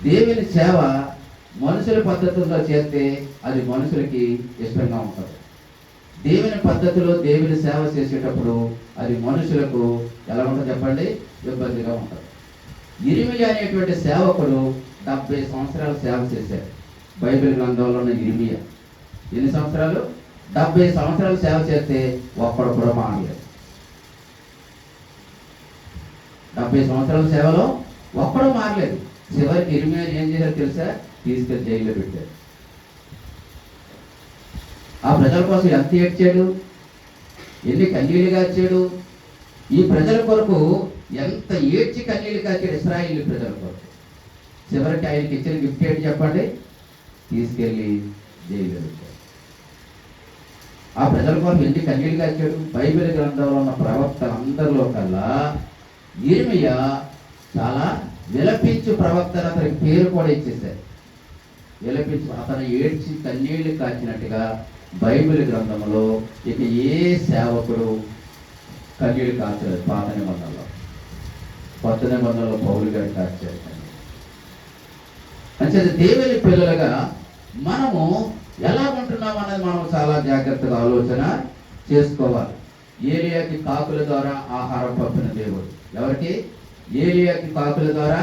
దేవుని సేవ మనుషుల పద్ధతుల్లో చేస్తే అది మనుషులకి ఇష్టంగా ఉంటుంది. దేవుని పద్ధతిలో దేవుని సేవ చేసేటప్పుడు అది మనుషులకు ఎలా ఉంటుంది చెప్పండి, ఇబ్బందిగా ఉంటుంది. ఇర్మియా అనేటువంటి సేవకుడు 70 సంవత్సరాలు సేవ చేశాడు. బైబిల్ గ్రంథంలో ఉన్న ఇర్మియా ఎన్ని సంవత్సరాలు? 70 సంవత్సరాలు సేవ చేస్తే ఒక్కడు కూడా మారలేదు. 70 సంవత్సరాల సేవలో ఒక్కడు మారలేదు. చివరికి ఇర్మియా ఏం చేశారు తెలుసా? తీసుకెళ్లి జైల్లో పెట్టారు. ఆ ప్రజల కోసం ఎంత ఏడ్చాడు, ఎన్ని కన్నీళ్ళు కాచాడు. ఈ ప్రజల కొరకు ఎంత ఏడ్చి కన్నీళ్ళు కాచాడు ఇశ్రాయేలు ప్రజల కొరకు. చివరికి ఆయనకి ఇచ్చిన గిఫ్ట్ ఏంటి చెప్పండి? తీసుకెళ్ళి జైల్లో పెట్టాడు. ఆ ప్రజల కొరకు ఎన్ని కన్నీళ్ళు కాచాడు. బైబిల్ గ్రంథంలో ఉన్న ప్రవక్తలందరిలో కల్లా ఇర్మియా చాలా విలపించు ప్రవక్త, అతనికి పేరు కూడా ఇచ్చేశారు. విలపించు, అతను ఏడ్చి కన్నీళ్లు కాచినట్టుగా బైబిల్ గ్రంథంలో ఇక ఏ సేవకుడు కన్నీళ్లు కాచలేదు. పాత నిబంధనలో, కొత్త నిబంధనలో పౌలు గారు కాచారు. అంటే దేవుని పిల్లలుగా మనము ఎలా ఉంటున్నాం అన్నది మనం చాలా జాగ్రత్తగా ఆలోచన చేసుకోవాలి. ఏలియాకి కాకుల ద్వారా ఆహారం పంపిన దేవుడు. ఎవరికి? ఏలియాకి కాకుల ద్వారా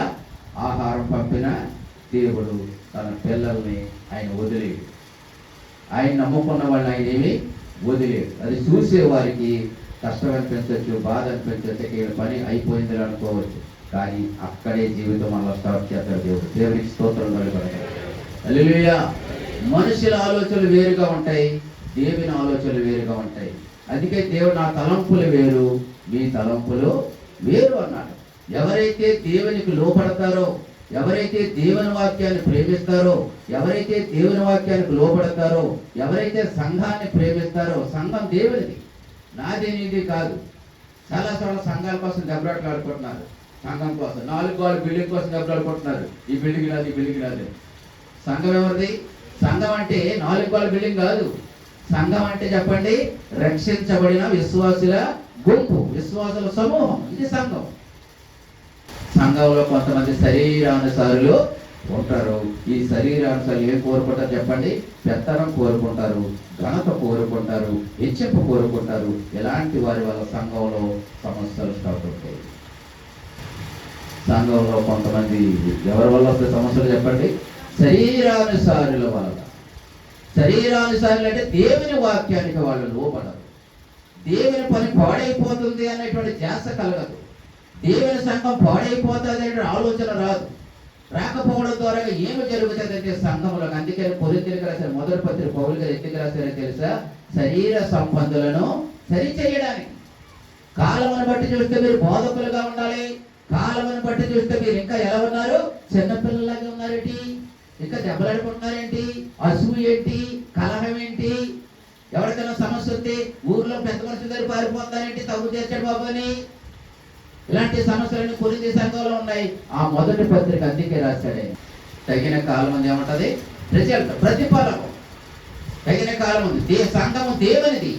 ఆహారం పంపిన దేవుడు తన పిల్లల్ని ఆయన వదిలేడు. ఆయన నమ్ముకున్న వాళ్ళని ఆయన ఏమి వదిలేడు. అది చూసే వారికి కష్టం అనిపించవచ్చు, బాధ అనిపించవచ్చు, వీళ్ళ పని అయిపోయింది అనుకోవచ్చు. కానీ అక్కడే జీవితం అలా స్టార్ట్ చేస్తాడు దేవుడు. దేవుడికి స్తోత్రం కలుగుతాడు. హల్లెలూయా. మనుషుల ఆలోచనలు వేరుగా ఉంటాయి, దేవుని ఆలోచనలు వేరుగా ఉంటాయి. అందుకే దేవుడు నా తలంపులు వేరు, మీ తలంపులు వేరు అన్నాడు. ఎవరైతే దేవునికి లోపడతారో, ఎవరైతే దేవుని వాక్యాన్ని ప్రేమిస్తారో, ఎవరైతే దేవుని వాక్యానికి లోపడతారో, ఎవరైతే సంఘాన్ని ప్రేమిస్తారో, సంఘం దేవునిది, నాది నీది కాదు. చాలా సంఘాల కోసం దెబ్బలాటలాడుకుంటున్నారు. సంఘం కోసం 4 గోడల బిల్డింగ్ కోసం దెబ్బలాడుకుంటున్నారు. ఈ బిల్డింగ్ నాది, ఈ బిల్డింగ్ నాది. సంఘం ఎవరిది? సంఘం అంటే 4 గోడల బిల్డింగ్ కాదు. సంఘం అంటే చెప్పండి, రక్షించబడిన విశ్వాసుల గుంపు, విశ్వాసుల సమూహం. ఇది సంఘం. సంఘంలో కొంతమంది శరీరానుసారులు ఉంటారు. ఈ శరీరానుసారులు ఏం కోరుకుంటారు చెప్పండి? పెత్తనం కోరుకుంటారు, ఘనత కోరుకుంటారు, హెచ్చింపు కోరుకుంటారు. ఇలాంటి వారి వల్ల సంఘంలో సమస్యలు స్టార్ట్ అవుతాయి. సంఘంలో కొంతమంది ఎవరి వల్ల వస్తే సమస్యలు చెప్పండి? శరీరానుసారుల వల్ల. శరీరానుసారులు అంటే దేవుని వాక్యానికి వాళ్ళు లోపడరు. దేవుని పని పాడైపోతుంది అనేటువంటి ధ్యాస కలగదు. దేవుని సంఘం పాడైపోతుంది అనే ఆలోచన రాదు. రాకపోవడం ద్వారా ఏమి జరుగుతుందంటే సంఘంలో, అందుకని కొరింథీయులకు రాసిన మొదటి పత్రిక పౌలు గారు ఎందుకు రాశారో తెలుసా? శరీర సంబంధులను సరిచేయడానికి. కాలమును బట్టి చూస్తే మీరు బోధకులుగా ఉండాలి. కాలమును బట్టి చూస్తే మీరు ఇంకా ఎలా ఉన్నారు? చిన్నపిల్లలాగా ఉన్నారేంటి? ఇంకా దెబ్బలాడుకుంటున్నారేంటి? అసూయ ఏంటి? కలహం ఏంటి? ఎవరికైనా సమస్య వస్తే ఊర్లో పెద్ద మనుషుల దగ్గర పారిపోతారేంటి? తగ్గు చేర్చాడు బాబు అని. ఇలాంటి సమస్యలన్నీ కొరింథీ సంఘంలో ఉన్నాయి. ఆ మొదటి పత్రిక అందుకే రాశాడే. తగిన కాలం ఉంది ఏమంటది? రిజల్ట్, ప్రతిఫలము. తగిన కాలం ఉంది. సంఘము దేవునిది.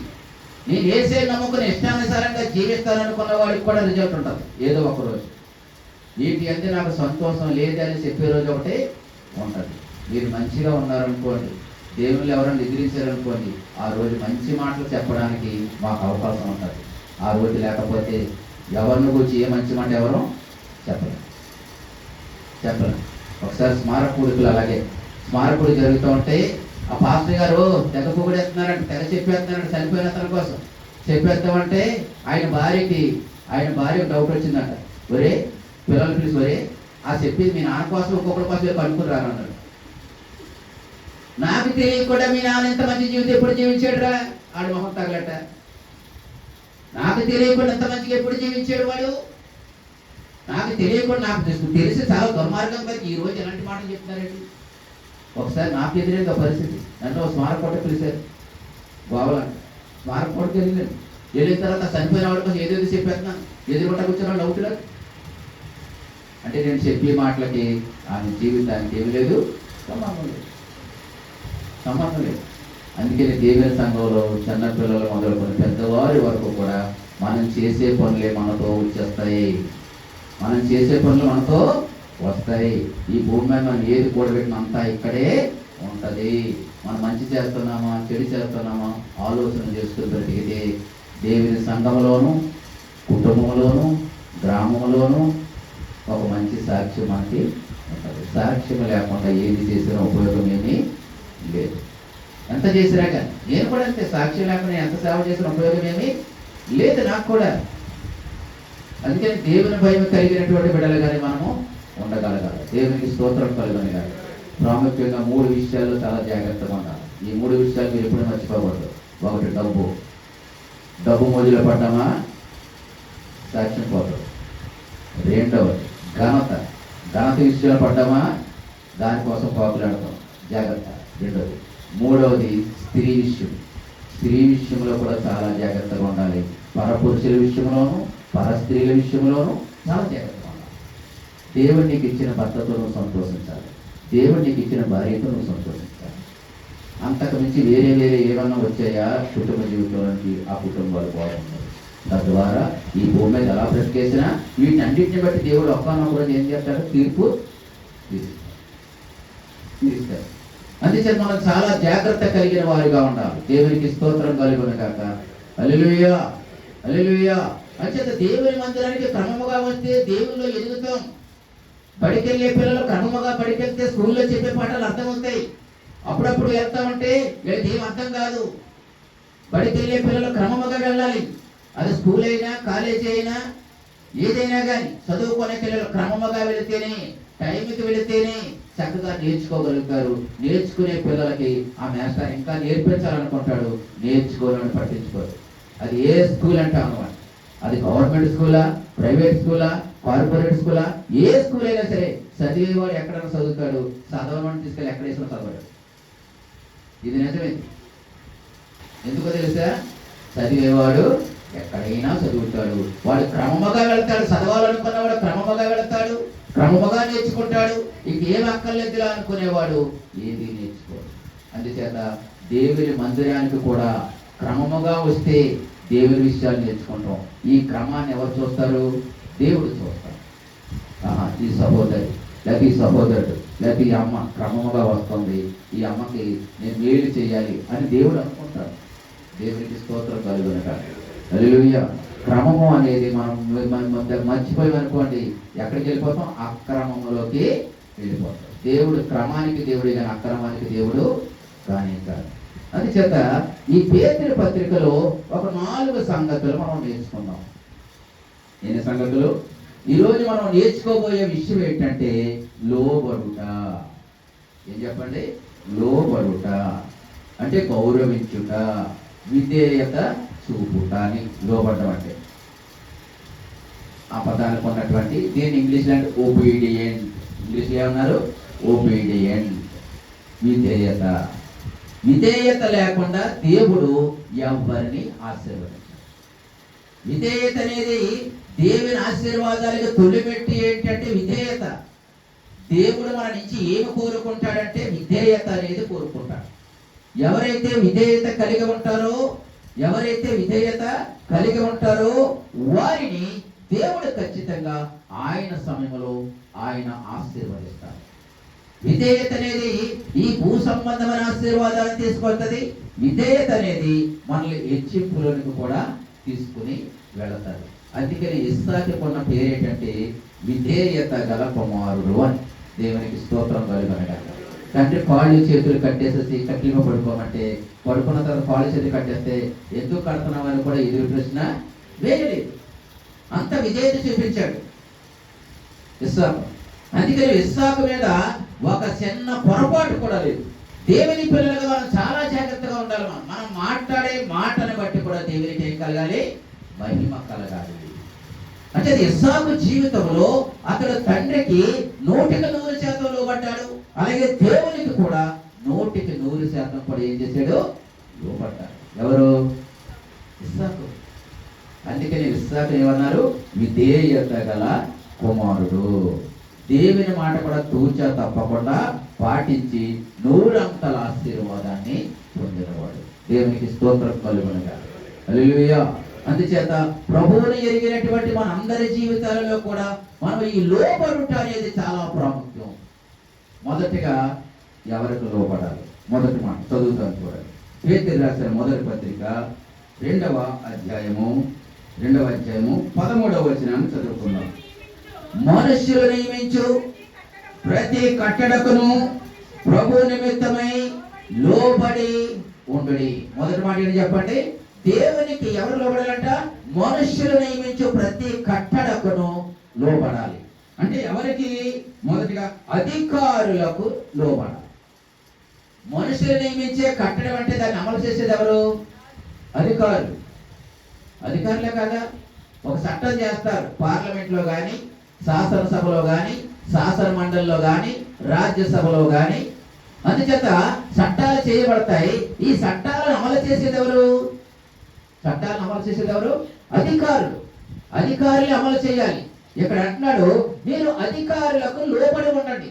నేను ఏసే నమ్ముకుని ఇష్టానుసారంగా జీవిస్తాననుకున్న వాడికి కూడా రిజల్ట్ ఉంటుంది ఏదో ఒక రోజు. వీటి అంటే నాకు సంతోషం లేదని చెప్పే రోజు ఒకటి ఉంటుంది. మీరు మంచిగా ఉన్నారనుకోండి, దేవుళ్ళు ఎవరైనా ఎదిరించారనుకోండి, ఆ రోజు మంచి మాటలు చెప్పడానికి మాకు అవకాశం ఉంటుంది. ఆ రోజు లేకపోతే ఎవరిని గురించి ఏ మంచి మాట ఎవరు చెప్పలేం. ఒకసారి స్మారక కూడికలు అలాగే స్మారకుడు జరుగుతూ ఉంటే ఆ పాస్టర్ గారు తెగ పొగిడేస్తున్నారంటే, తెగ చెప్పేస్తున్నారంటే చనిపోయిన అతని కోసం చెప్పేస్తామంటే ఆయన భార్య డౌట్ వచ్చిందంట. ఒరే పిల్లలు పిలిచి, ఒరే ఆ చెప్పింది మీ నాన్న కోసం ఇంకొకరి కోసం కనుక్కుని రానన్నాడు. నాకు తెలియకుండా మీ నాన్న ఎంత మంచి జీవితం ఎప్పుడు జీవించాడు రా? ఆడు మొహం తగలట. నాకు తెలియకుండా ఎంత మంచిగా ఎప్పుడు జీవించాడు వాడు? నాకు తెలియకుండా, నాకు తెలిసి చాలా దుర్మార్గం కదా ఈ రోజు ఎలాంటి మాటలు చెప్తున్నారండి. ఒకసారి నాకు ఎదురైంది ఒక పరిస్థితి. నన్ను స్మారకోట పిలిచారు, గోవాలంట. స్మారకోటకి వెళ్ళిన తర్వాత చనిపోయిన వాడి కోసం ఏదేదో చెప్పేస్తున్నాను. ఎదురుకుంటా కూర్చున్నాను డౌట్లేదు. అంటే నేను చెప్పే మాటలకి ఆమె జీవితానికి ఏమి లేదు, సంబంధం లేదు. అందుకని దేవుని సంఘంలో చిన్నపిల్లలు మొదలుకొని పెద్దవారి వరకు కూడా మనం చేసే పనులే మనతో వచ్చేస్తాయి. మనం చేసే పనులు మనతో వస్తాయి. ఈ భూమి మీద మనం ఏది కూడబెట్టినంతా ఇక్కడే ఉంటుంది. మనం మంచి చేస్తున్నామా చెడు చేస్తున్నామా ఆలోచన చేసుకుని బ్రతికితే దేవుని సంఘంలోను కుటుంబంలోను గ్రామంలోను ఒక మంచి సాక్ష్యం మనకి ఉంటుంది. సాక్ష్యం లేకుండా ఏది చేసినా ఉపయోగం ఏమీ లేదు. ఎంత చేసినా కానీ నేను కూడా అంతే, సాక్ష్యం లేకుండా ఎంత సేవ చేసిన ఉపయోగం ఏమీ లేదు నాకు కూడా. అందుకని దేవుని భయం కలిగినటువంటి బిడ్డలుగానే మనము ఉండగలగాలి. దేవునికి స్తోత్రం కలుగనగాలి. ప్రాముఖ్యంగా 3 విషయాల్లో చాలా జాగ్రత్తగా ఉండాలి. ఈ 3 విషయాలు మీరు ఎప్పుడు మర్చిపోకూడదు. ఒకటి డబ్బు మోజులో పడ్డామా సాక్ష్యం పోతాం. రెండవది ఘనత విషయంలో పడ్డామా దానికోసం పోకులాడతాం, జాగ్రత్త. రెండవది. మూడవది స్త్రీ విషయంలో కూడా చాలా జాగ్రత్తగా ఉండాలి. పరపురుషుల విషయంలోనూ పరస్త్రీల విషయంలోనూ చాలా జాగ్రత్తగా ఉండాలి. దేవుడు నీకు ఇచ్చిన భర్తతో నువ్వు సంతోషించాలి. దేవుడు నీకు ఇచ్చిన భార్యతో నువ్వు సంతోషించాలి. అంతకు మించి వేరే ఏమన్నా వచ్చాయా కుటుంబ జీవితంలోకి, ఆ కుటుంబాలు బాగుంటుంది. తద్వారా ఈ భూమి మీద ఎలా బ్రతికేసినా వీటిని అన్నింటిని బట్టి దేవుడు ఒక్కనొక్కడు ఏం చేస్తాడు, తీర్పు తీరుస్తాడు. అందుచేత మనం చాలా జాగ్రత్త కలిగిన వారిగా ఉండాలి. దేవునికి స్తోత్రం కలుగును గాక. హల్లెలూయా హల్లెలూయా. అంచేత దేవుని మందిరానికి క్రమముగా వస్తే దేవుల్లో ఎదుగుతాం. బడికెళ్ళే పిల్లలు క్రమముగా బడికెళ్తే స్కూల్లో చెప్పే పాఠాలు అర్థమవుతాయి. అప్పుడప్పుడు వెళ్తామంటే వీళ్ళకి ఏం అర్థం కాదు. బడికెళ్ళే పిల్లలు క్రమముగా వెళ్ళాలి. అది స్కూల్ అయినా కాలేజీ అయినా ఏదైనా కానీ చదువుకునే పిల్లలు క్రమముగా వెళితేనే, టైంకి వెళితేనే చక్కగా నేర్చుకోగలుగుతారు. నేర్చుకునే పిల్లలకి ఆ మాస్టర్ ఇంకా నేర్పించాలనుకుంటాడు, నేర్చుకోవాలని పట్టించుకోరు. అది ఏ స్కూల్ అంటే అన్నమాట. అది గవర్నమెంట్ స్కూలా, ప్రైవేట్ స్కూలా, కార్పొరేట్ స్కూలా, ఏ స్కూల్ అయినా సరే చదివేవాడు ఎక్కడైనా చదువుతాడు, చదవమని తీసుకెళ్ళి ఎక్కడ వేసినా చదవడు. ఇది నిజమే. ఎందుకో తెలుసా? చదివేవాడు ఎక్కడైనా చదువుతాడు. వాడు క్రమముగా వెళ్తాడు. చదవాలనుకున్నవాడు క్రమముగా వెళ్తాడు, క్రమముగా నేర్చుకుంటాడు. ఇంకేం అక్కర్లేదులా అనుకునేవాడు ఏది నేర్చుకోడు. అందుచేత దేవుని మందిరానికి కూడా క్రమముగా వస్తే దేవుని విషయాలు నేర్చుకుంటాం. ఈ క్రమాన్ని ఎవరు చూస్తారు? దేవుడు చూస్తాడు. ఈ సహోదరి లేకపోతే ఈ సహోదరుడు లేకపోతే ఈ అమ్మ క్రమముగా వస్తుంది, ఈ అమ్మకి నేను మేలు చేయాలి అని దేవుడు అనుకుంటాడు. దేవునికి స్తోత్రం కలుగునక. హల్లెలూయా. క్రమము అనేది మనం మర్చిపోయామనుకోండి, ఎక్కడికి వెళ్ళిపోతాం? అక్రమంలోకి వెళ్ళిపోతాం. దేవుడు క్రమానికి దేవుడు కానీ అక్రమానికి దేవుడు కానీ కాదు. అందుచేత ఈ పేతురు పత్రికలో ఒక 4 సంగతులు మనం నేర్చుకున్నాం. ఎన్ని సంగతులు? ఈరోజు మనం నేర్చుకోబోయే విషయం ఏంటంటే లోబడుట. ఏం చెప్పండి? లోబడుట అంటే గౌరవించుట, విధేయత చూపుట అని లోబడడం అంటే. ఆ పదానికి ఉన్నటువంటి దీన్ని ఇంగ్లీష్లో అంటే ఒబీడియంట్. ఇంగ్లీష్లో ఏమన్నారు? ఒబీడియంట్, విధేయత. విధేయత లేకుండా దేవుడు ఎవరిని ఆశీర్వదించాడు. విధేయత అనేది దేవుని ఆశీర్వాదాలకు తొలిపెట్టి ఏంటంటే విధేయత. దేవుడు మన నుంచి ఏమి కోరుకుంటాడంటే విధేయత అనేది కోరుకుంటాడు. ఎవరైతే విధేయత కలిగి ఉంటారో వారిని దేవుడు ఖచ్చితంగా ఆయన సమయంలో ఆయన ఆశీర్వదిస్తాడు. విధేయత అనేది ఈ భూ సంబంధమైన ఆశీర్వాదాన్ని తీసుకొస్తుంది. విధేయత అనేది మనల్ని హెచ్చింపులోనికి కూడా తీసుకుని వెళతారు. అందుకని ఇస్సాకు కొన్న పేరు ఏంటంటే విధేయత గల కుమారుడు అని. దేవునికి స్తోత్రం కలుగునగాక. తండ్రి కాళ్ళు చేతులు కట్టేసేసి కట్టిలో పడుకోమంటే పడుకున్న తర్వాత కాళ్ళు చేతులు కట్టేస్తే ఎందుకు కడుతున్నామని కూడా ఎదురు ప్రశ్న వేయలేదు. అంత విధేయత చూపించాడు ఇస్సాకు. అందుకని ఇస్సాకు మీద ఒక చిన్న పొరపాటు కూడా లేదు. దేవుని పిల్లలుగా మనం చాలా జాగ్రత్తగా ఉండాలి. మనం మాట్లాడే మాటను బట్టి కూడా దేవునికి ఏం కలగాలి? మహిమ కలగాలి. అంటే ఇస్సాకు జీవితంలో అతడు తండ్రికి 100% లోబడ్డాడు. అలాగే దేవునికి కూడా 100% కూడా ఏం చేశాడు? లోబడ్డాడు. ఎవరు? ఇస్సాకు. అందుకని ఇస్సాకు ఏమన్నారు? విధేయత గల కుమారుడు. దేవుని మాట కూడా తూచా తప్పకుండా పాటించి 100 ఆశీర్వాదాన్ని పొందినవాడు. దేవునికి స్తోత్రం కలుగునగాక. హల్లెలూయా అందుచేత ప్రభువుని ఎరిగినటువంటి మన అందరి జీవితాలలో కూడా మనం ఈ లోబడుట అనేది చాలా ప్రాముఖ్యం. మొదటిగా ఎవరికి లోబడాలి? మొదటి మాట చదువుతాను చూడండి. పేతురు రాసిన మొదటి పత్రిక 2వ అధ్యాయము 13వ వచనాన్ని చదువుకుందాం. మనుష్యులు నియమించు ప్రతి కట్టడకును ప్రభు నిమిత్తమై లోబడి ఉండుడి. మొదటి మాట ఏంటి చెప్పండి? దేవునికి ఎవరు లోబడాలంట? మనుష్యులు నియమించు ప్రతి కట్టడకును లోబడాలి. అంటే ఎవరికి? మొదటిగా అధికారులకు లోబడాలి. మనుషులు నియమించే కట్టడం అంటే దాన్ని అమలు చేసేది ఎవరు? అధికారులు. అధికారులే కదా. ఒక చట్టం చేస్తారు పార్లమెంట్లో కానీ, శాసనసభలో కానీ, శాసన మండలిలో కానీ, రాజ్యసభలో కానీ. అందుచేత చట్టాలు చేయబడతాయి. ఈ చట్టాలను అమలు చేసేది ఎవరు? చట్టాలను అమలు చేసేది ఎవరు? అధికారులు. అధికారులు అమలు చేయాలి. ఇక్కడ అంటున్నాడు, మీరు అధికారులకు లోబడి ఉండండి.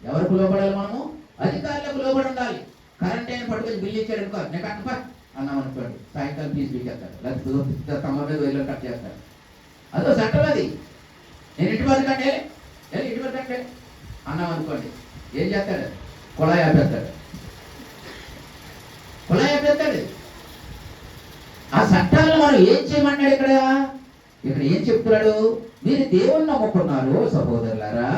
ఎవరికి లోబడాలి? మనము అధికారులకు లోబడి ఉండాలి. కరెంట్ అయిన పట్టుకొని బిల్లు ఇచ్చాడు అనుకో, నేను కట్టపా అన్నాం అనుకోండి, సాయంకాలం ఫీజు బిల్కేస్తాడు, లేకపోతే తమ మీద వెళ్ళి కట్ చేస్తాడు. అదో చట్టం అది. నేను ఇంటి వరకు కట్టాలి, ఇంటి వరకు కట్టాలి అన్నాం అనుకోండి, ఏం చేస్తాడు? కుళాయి ఆపేస్తాడు. కుళాయి ఆపేస్తాడు. ఆ చట్టాలను మనం ఏం చేయమన్నాడు? ఇక్కడ ఏం చెప్తున్నాడు? మీరు దేవుణ్ణి నమ్ముకున్నారు సహోదరులారా,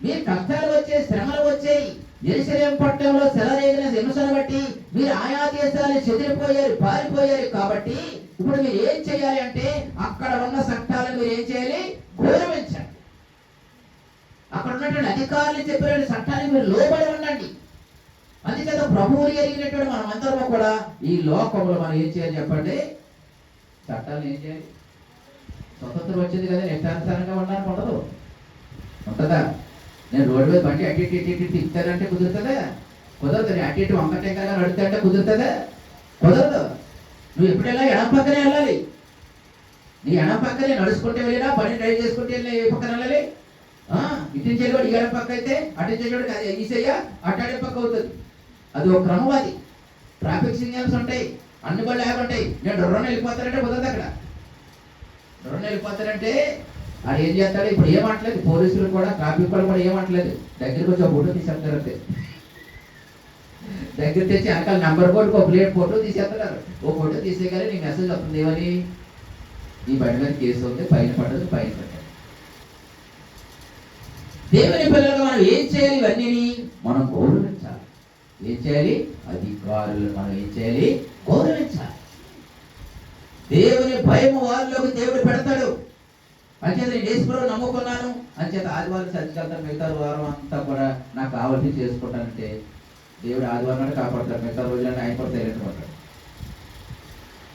మీరు కష్టాలు వచ్చాయి, శ్రమలు వచ్చాయి. యెరూషలేము పట్టణంలో సెలరేగిన హింసను బట్టి మీరు ఆయా దేశాలు చెదిరిపోయారు, పారిపోయారు. కాబట్టి ఇప్పుడు మీరు ఏం చేయాలి అంటే, అక్కడ ఉన్న చట్టాలను మీరు ఏం చేయాలి? గౌరవించండి. అక్కడ ఉన్నటువంటి అధికారులు చెప్పిన చట్టానికి మీరు లోబడి ఉండండి. అందుచేత ప్రభువుని ఎరిగినటువంటి మనం అందరము కూడా ఈ లోకంలో మనం ఏం చేయాలి చెప్పండి? చట్టాలను ఏం చేయాలి? స్వతంత్రం వచ్చింది కదా, ఇష్టానుసారంగా ఉండడానికి ఉండదు. ఉంటుందా? నేను రోడ్డు మీద బండి అటు ఇటు తిప్పుతానంటే కుదురుతుందా? కుదరదు. నేను అటు ఇటు వంకటంగా నడుపుతాంటే కుదురుతుందా? కుదరదు. నువ్వు ఎప్పుడైనా ఎడం పక్కనే వెళ్ళాలి. నీ ఎడం పక్కనే నడుచుకుంటే వెళ్ళినా, బండి డ్రైవ్ చేసుకుంటే వెళ్ళి ఏ పక్కన వెళ్ళాలి? ఇటు నుంచి వెళ్ళి ఎడం పక్క అయితే అటు నుంచి వెళ్ళి అది ఈసయ్య అటు పక్క అవుతుంది. అది ఒక క్రమం. అది ట్రాఫిక్ సిగ్నల్స్ ఉంటాయి, అన్ని బళ్ళు ఉంటాయి. నేను డొర్రని వెళ్ళిపోతానంటే కుదరదు. అక్కడ డొర్రని వెళ్ళిపోతానంటే అది ఏం చేస్తాడు? ఇప్పుడు ఏమంటలేదు, పోలీసులు కూడా ట్రాఫిక్ వాళ్ళు కూడా ఏమంటలేదు, దగ్గరికి వచ్చి ఒక ఫోటో తీసేస్తారు. దగ్గర తెచ్చి వెనకాల నెంబర్ బోర్డుకి ఒక ప్లేట్ ఫోటో తీసేస్తున్నారు. ఓ ఫోటో తీసేయగానే నీ మెసేజ్ వస్తుంది, ఏమని? ఈ బండి మీద కేసు ఉంది, పైన పడ్డది, పైన పడ్డది. దేవుని పిల్లలుగా మనం ఏం చేయాలి? ఇవన్నీ మనం గౌరవించాలి. ఏం చేయాలి? అధికారులు మనం ఏం చేయాలి? గౌరవించాలి. దేవుని భయం వారిలోకి దేవుడు పెడతాడు. అంచేత నేను యేసుప్రభువుని నమ్ముకున్నాను, అంచేత ఆదివారం చర్చికి వెళ్తాను, మిగతా వారం అంతా కూడా నాకు కావాల్సి చేసుకుంటానంటే దేవుడు ఆదివారం నాడు కాపాడతాడు, మిగతా రోజులన్నీ ఆయన కూడా తెలియకపోతాడు.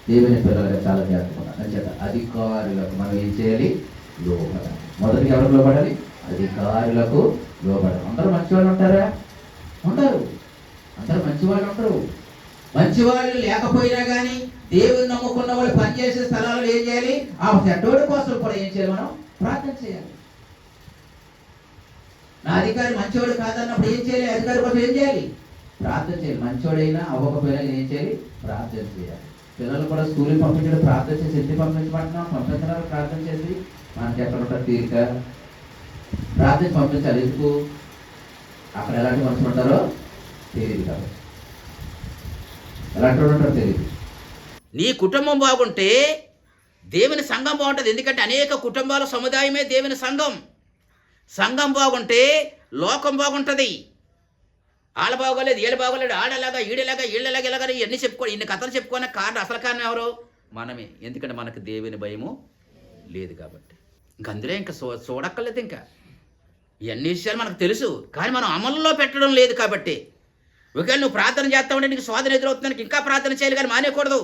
దేవుని పిల్లలుగా చాలా జాగ్రత్తగా. అంచేత అధికారులకు మనం ఏం చేయాలి? లోబడాలి. మొదటిగా ఎవరికి లోబడాలి? అధికారులకు లోబడాలి. అందరూ మంచివాళ్ళు ఉంటారా? ఉంటారు. అందరూ మంచివాళ్ళు ఉంటారు. మంచివాళ్ళు లేకపోయినా కానీ దేవుని నమ్ముకున్న వాళ్ళు పనిచేసే స్థలాల్లో ఏం చేయాలి? ఆ చెడ్డోడి కోసం కూడా ఏం చేయాలి? మనం ప్రార్థన చేయాలి. నా అధికారి మంచివాడు కాదన్నప్పుడు ఏం చేయాలి? అధికారి కోసం ఏం చేయాలి? ప్రార్థన చేయాలి. మంచివాడైనా అవ్వకపోయినా ఏం చేయాలి? ప్రార్థన చేయాలి. పిల్లలు కూడా స్కూల్కి పంపించడం ప్రార్థన చేసి, ఇంటికి పంపించమంటున్నాం, పంపించడానికి ప్రార్థన చేసి మనకి ఎక్కడ ఉంటారు తీరిక? ప్రార్థన పంపించాలి. ఎందుకు? అక్కడ ఎలాంటి మనుషులు ఉంటారో తెలియదు కాబట్టి. ఎలాంటి వాళ్ళు ఉంటారో తెలియదు. నీ కుటుంబం బాగుంటే దేవుని సంఘం బాగుంటుంది. ఎందుకంటే అనేక కుటుంబాల సముదాయమే దేవుని సంఘం. సంఘం బాగుంటే లోకం బాగుంటుంది. ఆడ బాగోలేదు, ఏడు బాగోలేడు, ఆడలాగా ఈడలాగా ఈళ్ళలాగా ఇలాగా ఇవన్నీ ఇన్ని కథలు చెప్పుకునే కారణం, అసలు కారణం ఎవరు? మనమే. ఎందుకంటే మనకు దేవుని భయము లేదు కాబట్టి. ఇంక అందులో ఇంకా చూడక్కర్లేదు. ఇంకా ఇవన్నీ విషయాలు మనకు తెలుసు, కానీ మనం అమల్లో పెట్టడం లేదు కాబట్టి. ఒకవేళ నువ్వు ప్రార్థన చేస్తా ఉంటే నీకు శోధన ఎదురవుతుందానికి ఇంకా ప్రార్థన చేయాలి కానీ మానేయకూడదు.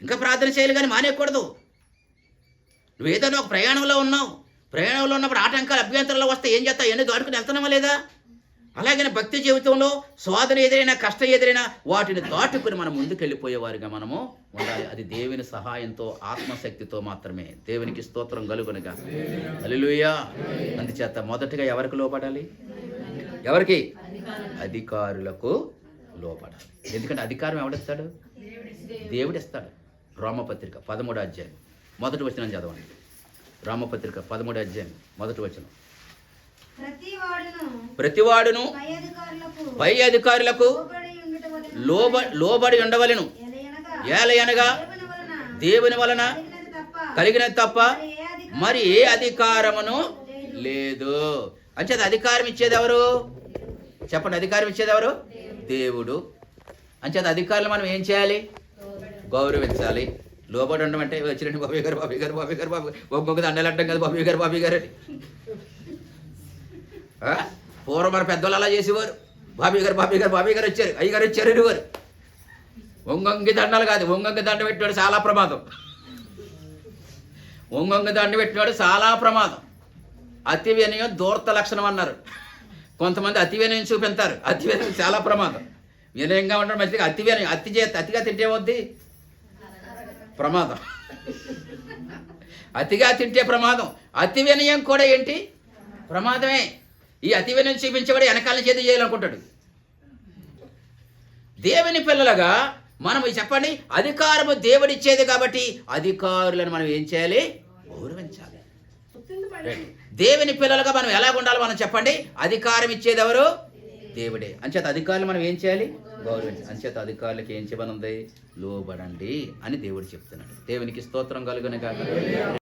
ఇంకా ప్రార్థన చేయాలి కానీ మానేయకూడదు. నువ్వు ఏదైనా ఒక ప్రయాణంలో ఉన్నావు, ప్రయాణంలో ఉన్నప్పుడు ఆటంకాలు అభ్యంతరాలు వస్తే ఏం చేస్తావు? ఇవన్నీ దాటుకుని వెళ్తున్నావా లేదా? అలాగే భక్తి జీవితంలో శోధన ఎదురైనా, కష్టం ఎదురైనా వాటిని దాటుకుని మనం ముందుకు వెళ్ళిపోయేవారుగా మనము ఉండాలి. అది దేవుని సహాయంతో, ఆత్మశక్తితో మాత్రమే. దేవునికి స్తోత్రం కలుగునుగా. హల్లెలూయా. అందుచేత మొదటగా ఎవరికి లోపడాలి? ఎవరికి? అధికారులకు లోపడాలి. ఎందుకంటే అధికారం ఎవడిస్తాడు? దేవుడిస్తాడు. రోమపత్రిక 13వ అధ్యాయం మొదటి వచనం చదవండి. రోమపత్రిక 13వ అధ్యాయం మొదటి వచనం. ప్రతివాడును పై అధికారులకు లోబడి ఉండవలెను, ఏలయనగా దేవుని వలన కలిగినది తప్ప మరి ఏ అధికారమును లేదు. అంచేది అధికారం ఇచ్చేది ఎవరు చెప్పండి? అధికారం ఇచ్చేది ఎవరు? దేవుడు. అంచేది అధికారులు మనం ఏం చేయాలి? గౌరవించాలి. లోబడి ఉండడం అంటే వచ్చిరండి బాబీ గారు బాబీ గారు బాబీ గారు బాబు ఒక్కొక్క దండలు అంటాం కదా బాబీ గారు బాబీ గారు అని. పూర్వం మన పెద్దలు అలా చేసేవారు. బాబీ గారు బాబీ గారు బాబీ గారు వచ్చారు, అయ్యగారు వచ్చారు అనేవారు. ఒంగొంగి దండలు కాదు, ఒంగొంగి దండ పెట్టినాడు చాలా ప్రమాదం. ఒంగొంగి దండ పెట్టినాడు చాలా ప్రమాదం. అతి వినయం దూర్త లక్షణం అన్నారు. కొంతమంది అతి వినయం చూపిస్తారు. అతి వినయం చాలా ప్రమాదం. వినయంగా ఉండడం మంచిది. అతి వినయం అతిగా తింటే వద్ది ప్రమాదం. అతిగా తింటే ప్రమాదం. అతి వినయం కూడా ఏంటి? ప్రమాదమే. ఈ అతి వినయం చూపించేవాడు వెనకాల చేతి చేయాలనుకుంటాడు. దేవుని పిల్లలుగా మనం చెప్పండి, అధికారము దేవుడిచ్చేది కాబట్టి అధికారులను మనం ఏం చేయాలి? గౌరవించాలి. దేవుని పిల్లలుగా మనం ఎలా ఉండాలి మనం చెప్పండి? అధికారం ఇచ్చేది ఎవరు? దేవుడే. అంచేత అధికారులు మనం ఏం చేయాలి? గౌరవించాలి. అంచేత అధికారులకు ఏం చేయమనుంది? లోబడండి అని దేవుడు చెప్తున్నాడు. దేవునికి స్తోత్రం కలుగును గాక.